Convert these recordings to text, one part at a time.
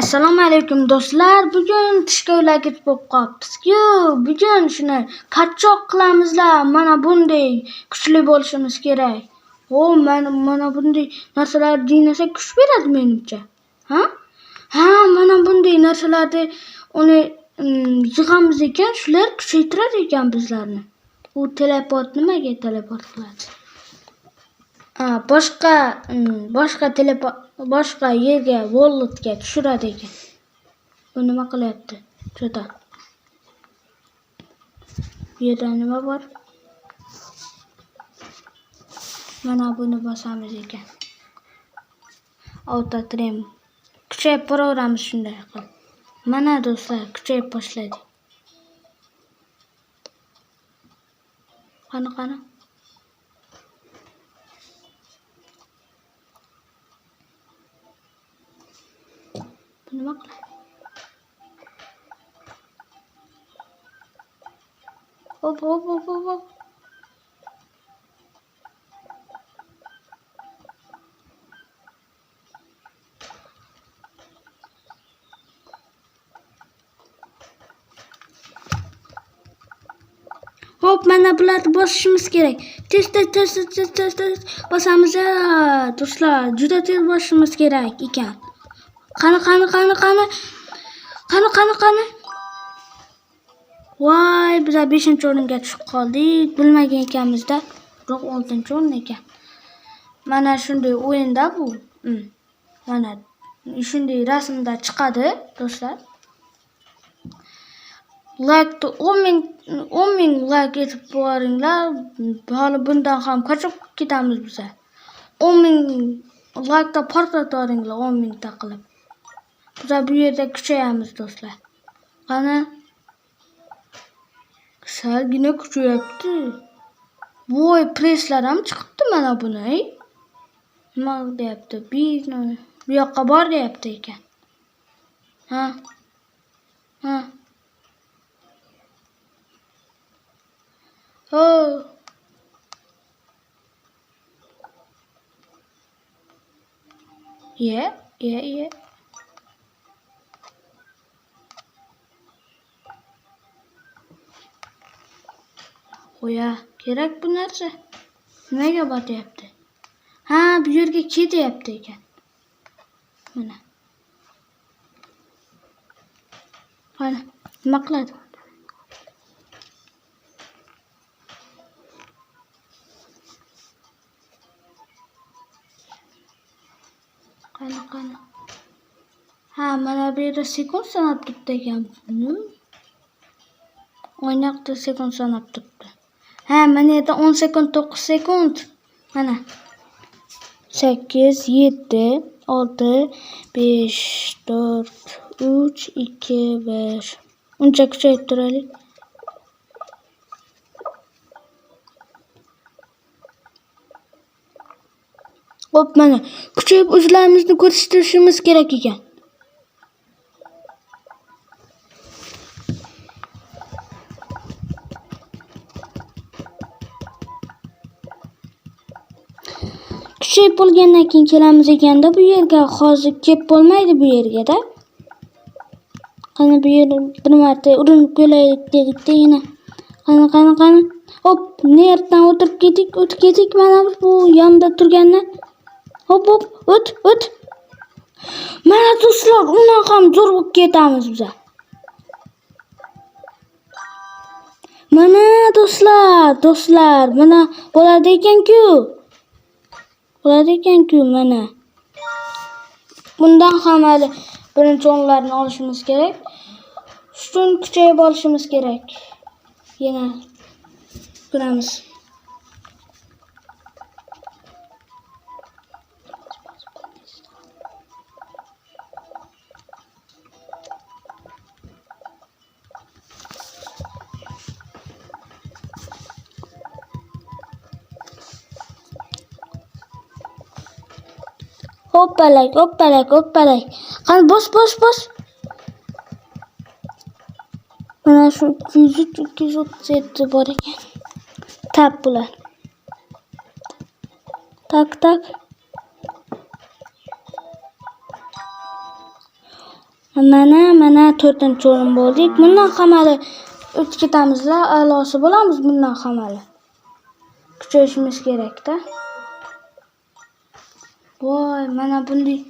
Assalomu alaykum do'stlar. Bugun tishga ulagich bo'lib qolibmiz-ku. Bugun shuni qachchoq qilamizlar. Mana bunday kuchli bo'lishimiz kerak. Mana bunday narsalar dinasa kuch beradi menimcha. Ha, mana bunday narsalarni uni yig'amiz ekan, shular kuchaytirar ekan bizlarni. U teleport nimaga teleport qiladi? Boshqa yerga Walletga tushiradi ekan. Bu nima qilyapti? Cho'ta. Bu yerda nima bor? Mana buni bosamiz ekan. Auto trim. Kuchayib boraveramiz shunday qilib. Mana do'stlar, kuchayib boshladi. Qani. Nima qiladi? Hop. Hop, mana bularni bosishimiz kerak. Tez bosamiz do'stlar. Juda tez bosishimiz kerak ekan. Qani. Voy, biz 5-o'ringa tushib qoldik. Bilmagan ekanmiz-da. Biroq 6-o'rin ekan. Mana shunday o'yinda bu. Mana shunday rasmda chiqadi, do'stlar. Like 10,000 like etib boringlar. Hali bundan ham qochib ketamiz biz. 10,000 like da portlatoringlar 10,000 ta qilib. Biz bu yerda kuchayamiz do'stlar. Qani salgina kuchayapti. Voy, presslar ham chiqibdi mana buni. Nima deyapti? Bu yoqqa bor deyapti ekan. Ha. Oh. Yeah. Qo'ya, kerak bu narsa. Nimaga botyapti? Ha, bu yerga ketyapti ekan. Mana. Qani, nima qiladi? Qani. Ha, mana bu yerda sekund sanab turibdi ekan. O'ynoqda sekund sanab turibdi. Ha, mana yerda 10 sekund, 9 sekund. Mana. 8, 7, 6, 5, 4, 3, 2, 1. Uncha kuchayib turaylik. Hop, mana kuchayib o'zlarimizni ko'rsatishimiz kerak ekan. Kuchayib bo'lgandan keyin kelamiz ekanda bu yerga. Hozir kelib bo'lmaydi bu yerga-da. Qani bu yerga bir marta urinib ko'raylik dedik-da yana. Qani. Hop, nerdan o'tib ketik mana bu yonda turgandan. Hop, o't. Mana do'stlar, undan ham zo'r bo'lib ketamiz biz. Mana do'stlar, mana bo'ladi ekan-ku. Mana. Bundan ham hali birinchi o'rinlarni olishimiz kerak. Shun kuchayib olishimiz kerak. Yana ko'ramiz. Hoppalak. Qani bos. Mana shu 237 bor ekan. Tap bular. Tak. Mana 4-o'rin bo'ldik. Bundan hamali o'tib ketamizlar, a'losi bo'lamiz bundan hamali. Kuchayishimiz kerak-da. Voy, mana bunday.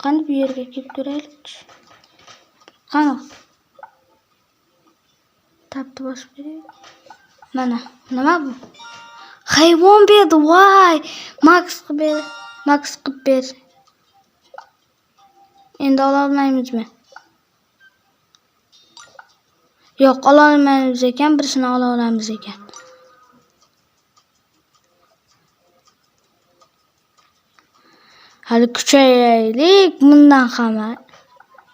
Qani bu yerga kelib ko'raylik. Qani. Tapni bosib beraylik. Mana, nima bu? Hayvon berdi, voy. Max qilib ber. Endi ola olmaymizmi? Yo'q, ola olmaymiz ekan, birisini ola olamiz ekan. Hali kuchayaylik, bundan hamma.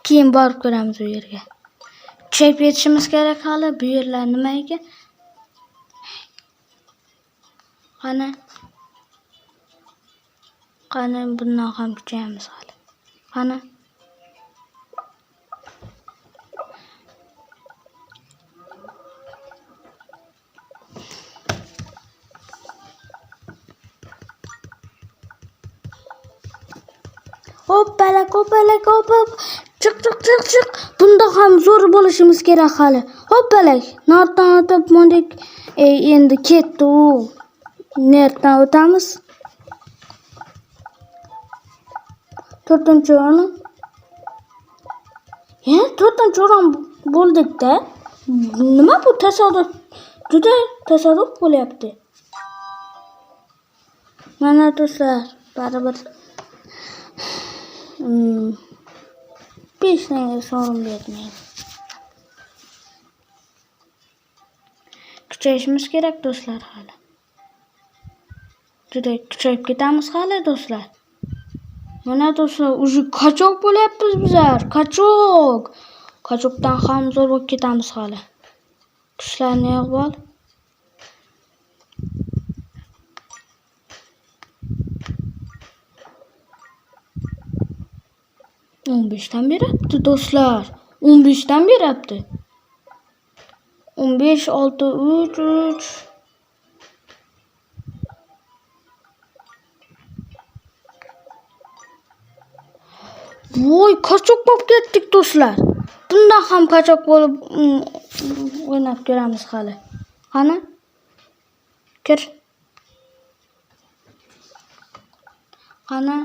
Keyin borib ko'ramiz u yerga. Kuchayib yetishimiz kerak hali. Bu yerlar nima ekan? Qani bundan ham kuchayamiz hali. Qani. Hoppalak. Chiq. Bunda ham zo'r bo'lishimiz kerak hali. Hoppalak. Nardan o'tib mondik. Endi ketdi u. Nerdan o'tamiz? 4-o'rin. 4-o'rin bo'ldik-da. Nima bu tasodif? Juda tasodif bo'lyapti. Mana do'stlar, baribir 5 tanga sovrin bermaydi. Kuchayishimiz kerak do'stlar hali. Juda kuchayib ketamiz hali do'stlar. Mana do'stlar, uji qachok bo'lyapmiz bizlar. Qachokdan ham zo'r bo'lib ketamiz hali. Kuchlarni yig'ib ol. dan berapti do'stlar. 15 dan berapti. 15 6 3. Voy, qachok bo'lib ketdik do'stlar. Bundan ham qachok bo'lib o'ynab ko'ramiz hali. Qani? Kir. Qani?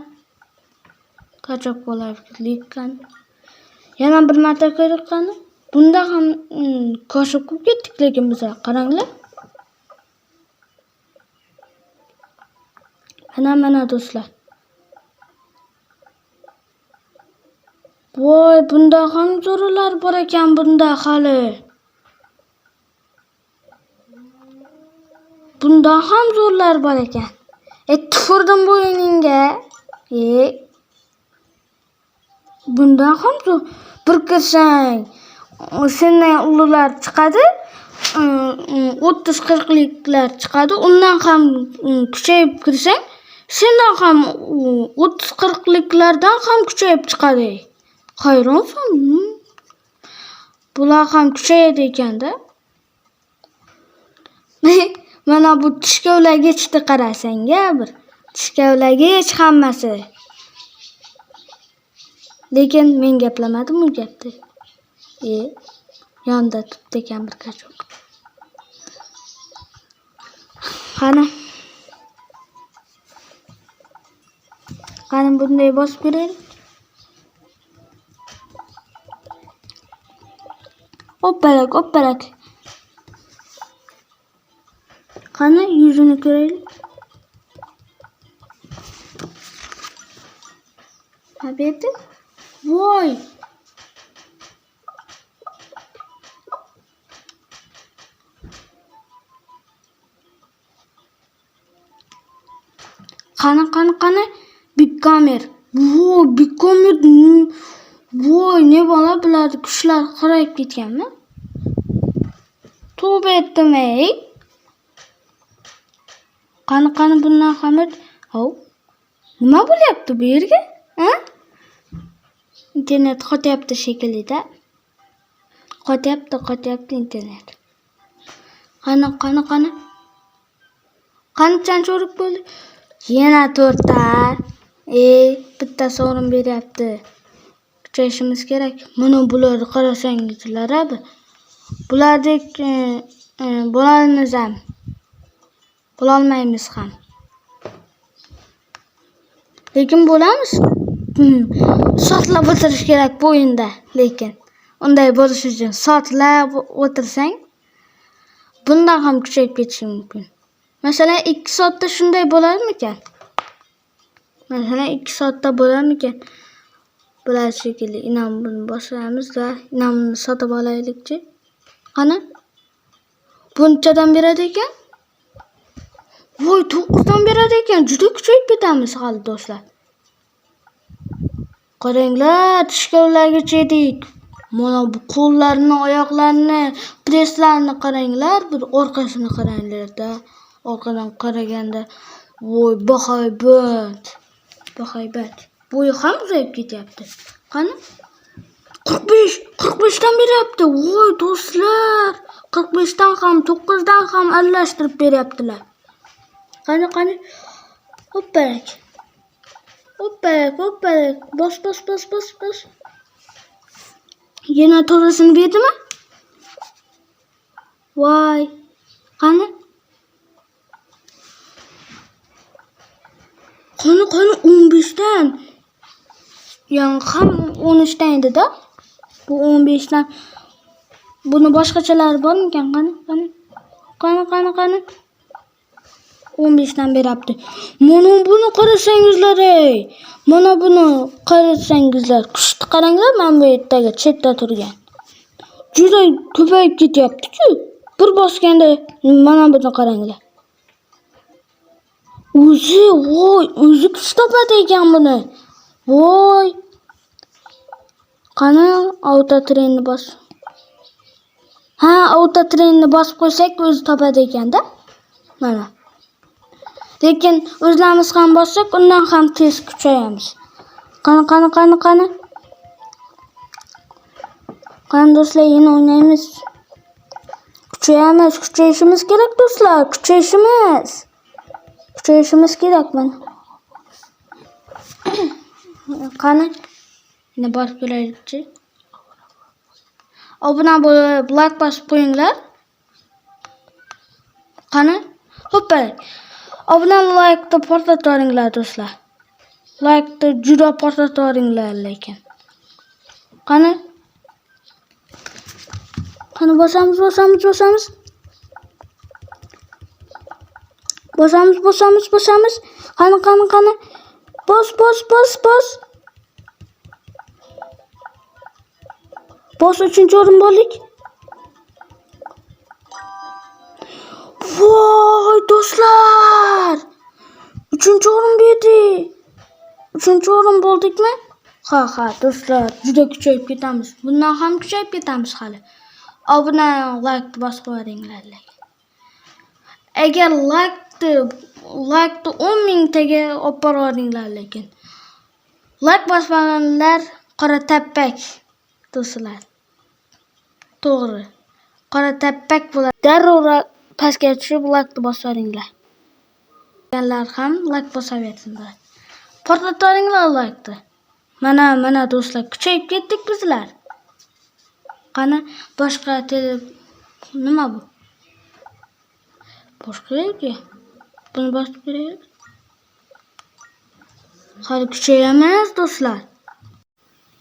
Qachok bo'laylik qani? Yana bir marta ko'rib qani? Bunda ham qachok bo'lib ketdik lekin biz. Qaranglar. Mana do'stlar. Voy, bunda ham zo'rlar bor ekan bunda hali. Bunda ham zo'rlar bor ekan. Tufurdim bo'yiningga. Bunda ham zo'r. Bir kirsang, sendan ulug'lar chiqadi. 30-40liklar chiqadi. Undan ham kuchayib kirsang, sendan ham 30-40liklardan ham kuchayib chiqadi. Hayronsan. Bular ham kuchayadi ekan-da. Mana bu tishkovlagich qarasang-a bir. Tishkovlagich hammasi. Lekin men gaplamadim u gapni. Yonda turibdi ekan bir qachok. Qani bunday bosib ko'raylik. Hoppalak. Qani yuzini ko'raylik. Habeti? Voy. Qani? Bikamer. Voy, Bikamer. Voy, ne bola bular kuchlar qorayib ketganmi? Tavba etdim-ey. Qani bundan xamir. Nima bo'lyapti bu yerga? Internet qotyapti shekilli-da. Qotyapti internet. Qani. Qanchanchi urib bo'ldi? Yana 4 ta. Bitta sovrin beryapti. kuchayishimiz kerak. Mana bularni qarasangizlar, abi. Bulardek bo'lamiz ham. Bo'lolmaymiz ham. Lekin bo'lamiz. Soatlab o'tirish kerak bu o'yinda, lekin unday bo'lish uchun soatlab o'tirsang, bundan ham kuchayib ketishi mumkin. Masalan, 2 soatda shunday bo'larmikan? Masalan, 2 soatda bo'larmikan? Bular shekilli inam buni boshlaymiz va inamni sotib olaylikchi. Qani? Bunchadan beradi ekan? Voy, 9 dan beradi ekan. Juda kuchayib ketamiz hali do'stlar. Qaranglar, tishkovlagich edik. Mana bu qo'llarni, oyoqlarni, preslarni qaranglar, bir orqasini qaranglar-da. Orqadan qaraganda, voy, bahaybat. Bahaybat. Bo'yi ham uzayib ketyapti. Qani? 45 dan beryapti. Voy, do'stlar. 45 dan ham, 9 dan ham aralashtirib beryaptilar. Qani. Hopparak. Bos. Yana to'g'risini berdimi? Voy. Qani 15 dan. Yani ham 13 dan edi-da. Bu 15 dan. Buni boshqachalari bormikan? Qani. 15 dan beryapti. Mana buni qarasangizlar, ey. Mana buni qarasangizlar. Kuchni qaranglar, mana bu yerdagi chetda turgan. Juda ko'payib ketyapti-ku. Bir bosganda mana buni qaranglar. O'zi kuch topadi ekan buni. Voy. Qani, auto trenni bos. Ha, auto trenni bosib qo'ysak o'zi topadi ekanda. Mana. Lekin o'zlarimiz ham bossak, undan ham tez kuchayamiz. Qani. Qani do'stlar, yana o'ynaymiz. Kuchayishimiz kerak do'stlar, kuchayishimiz kerak mana. Qani, yana borib ko'raylikchi. Obuna bo'lib, like bosib qo'yinglar. Qani, hoppa. Obuna like-ni portlatoringlar do'stlar. Like-ni juda portlatoringlar lekin. Qani bosamiz. Qani. Bos. Bos 3-o'rin bo'ldik. Voy do'stlar. 3-o'rin berdi. 3-o'rin bo'ldikmi? Ha do'stlar, juda kuchayib ketamiz. Bundan ham kuchayib ketamiz hali. Obuna like bosib qo'yinglar. Agar like 10 mingtaga olib boraverdinglar lekin. Like bosmaganlar qora tappak do'stlar. To'g'ri. Qora tappak bo'ladi. Darrov pastga tushib like bosaveringlar. Yanlar ham like bosaversinlar. Portlatoringlar like. Mana do'stlar, kuchayib ketdik bizlar. Qani boshqa nima bu? Boshqa-ku. Buni bosib ko'raylik. Hali kuchayamiz do'stlar.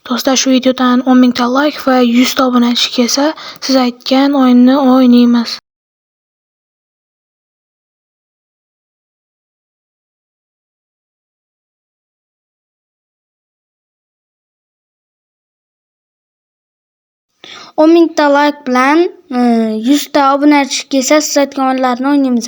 Do'stlar, shu videodan 10 mingta like va 100 ta obunachi kelsa, siz aytgan o'yinni o'ynaymiz. O 10 mingta like bilan 100 ta obunachi kelsa, siz aytgan o'yinlarni o'ynaymiz.